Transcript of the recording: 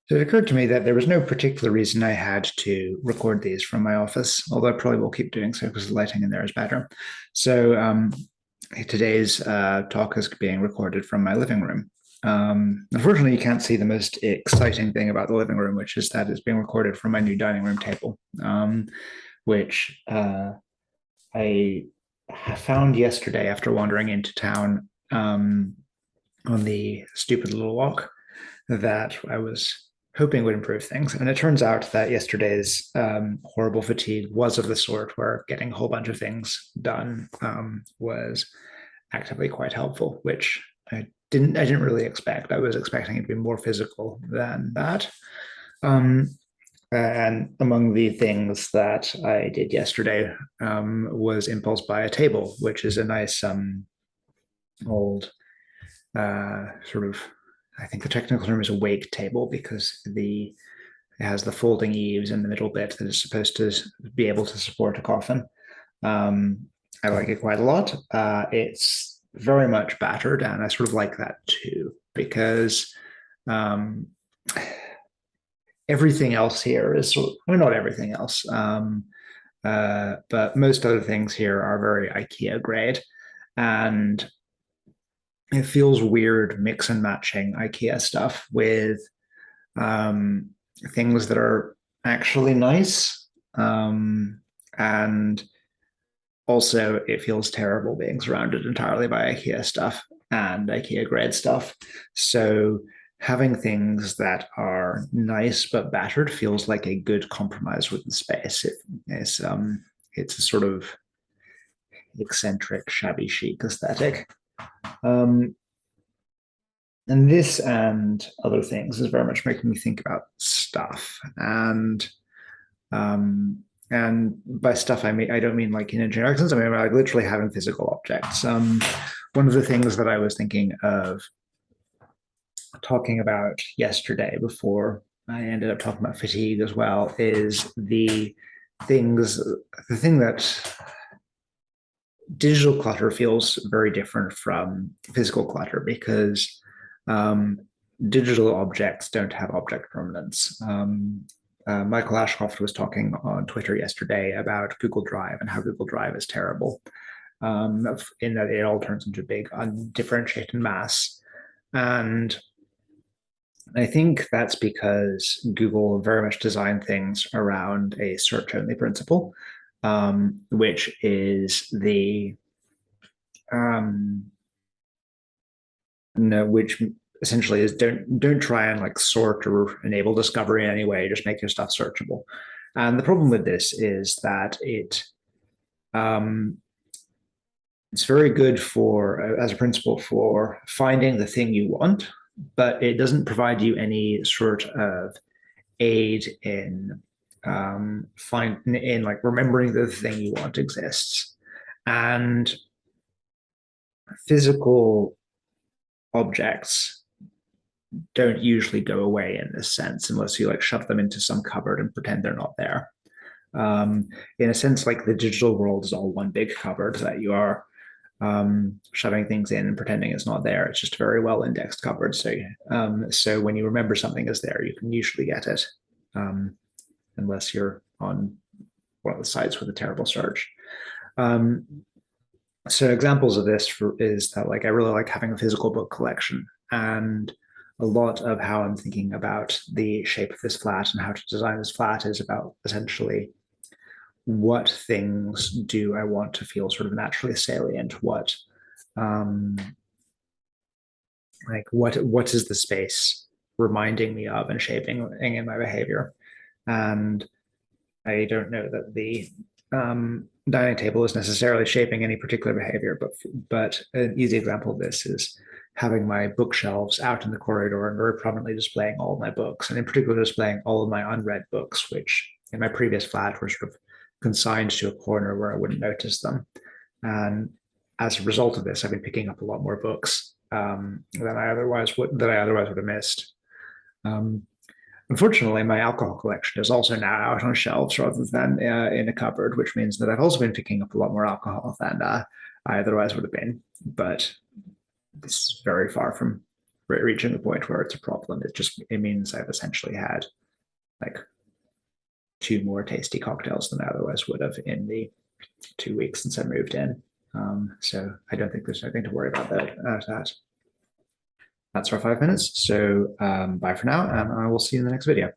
So it occurred to me that there was no particular reason I had to record these from my office, although I probably will keep doing so because the lighting in there is better. So today's talk is being recorded from my living room. Unfortunately, you can't see the most exciting thing about the living room, which is that it's being recorded from my new dining room table, which I found yesterday after wandering into town on the stupid little walk that I was hoping would improve things. And it turns out that yesterday's horrible fatigue was of the sort where getting a whole bunch of things done was actively quite helpful, which I didn't really expect. I was expecting it to be more physical than that. Um, and among the things that I did yesterday was impulse buy a table, which is a nice old sort of, I think the technical term is a wake table because it has the folding eaves in the middle bit that is supposed to be able to support a coffin. Um, I like it quite a lot. It's very much battered, and I sort of like that too because um, everything else here is well, not everything else, but most other things here are very IKEA grade, and it feels weird mix and matching IKEA stuff with um, things that are actually nice. And also, it feels terrible being surrounded entirely by IKEA stuff and IKEA grade stuff. So, having things that are nice but battered feels like a good compromise with the space. It's a sort of eccentric, shabby chic aesthetic. Um, and this and other things is very much making me think about stuff um and by stuff I don't mean like in a generic sense. I mean like literally having physical objects. One of the things that I was thinking of talking about yesterday before I ended up talking about fatigue as well is things the thing that digital clutter feels very different from physical clutter because um, digital objects don't have object permanence. Michael Ashcroft was talking on Twitter yesterday about Google Drive and how Google Drive is terrible in that it all turns into a big undifferentiated mass. And I think that's because Google very much designed things around a search only principle, which is the um, no, which essentially is don't try and like sort or enable discovery in any way. Just make your stuff searchable. And the problem with this is that um, it's very good for as a principle for finding the thing you want, but it doesn't provide you any sort of aid in like remembering the thing you want exists. And physical objects don't usually go away in this sense unless you like shove them into some cupboard and pretend they're not there. In a sense, like the digital world is all one big cupboard that you are shoving things in and pretending it's not there. It's just a very well indexed cupboard. So when you remember something is there, you can usually get it, um, unless you're on one of the sites with a terrible search. Um, so examples of this is that like I really like having a physical book collection, and a lot of how I'm thinking about the shape of this flat and how to design this flat is about essentially what things do I want to feel sort of naturally salient, um what is the space reminding me of and shaping in my behavior. And I don't know that the dining table is necessarily shaping any particular behavior, but an easy example of this is having my bookshelves out in the corridor and very prominently displaying all of my books, and in particular displaying all of my unread books, which in my previous flat were sort of consigned to a corner where I wouldn't notice them. And as a result of this, I've been picking up a lot more books than I otherwise would have missed. Um, Unfortunately, my alcohol collection is also now out on shelves rather than in a cupboard, which means that I've also been picking up a lot more alcohol than I otherwise would have been. But this is very far from reaching the point where it's a problem. It means I've essentially had like two more tasty cocktails than I otherwise would have in the 2 weeks since I moved in. So I don't think there's anything to worry about that. That's our 5 minutes. So bye for now, and I will see you in the next video.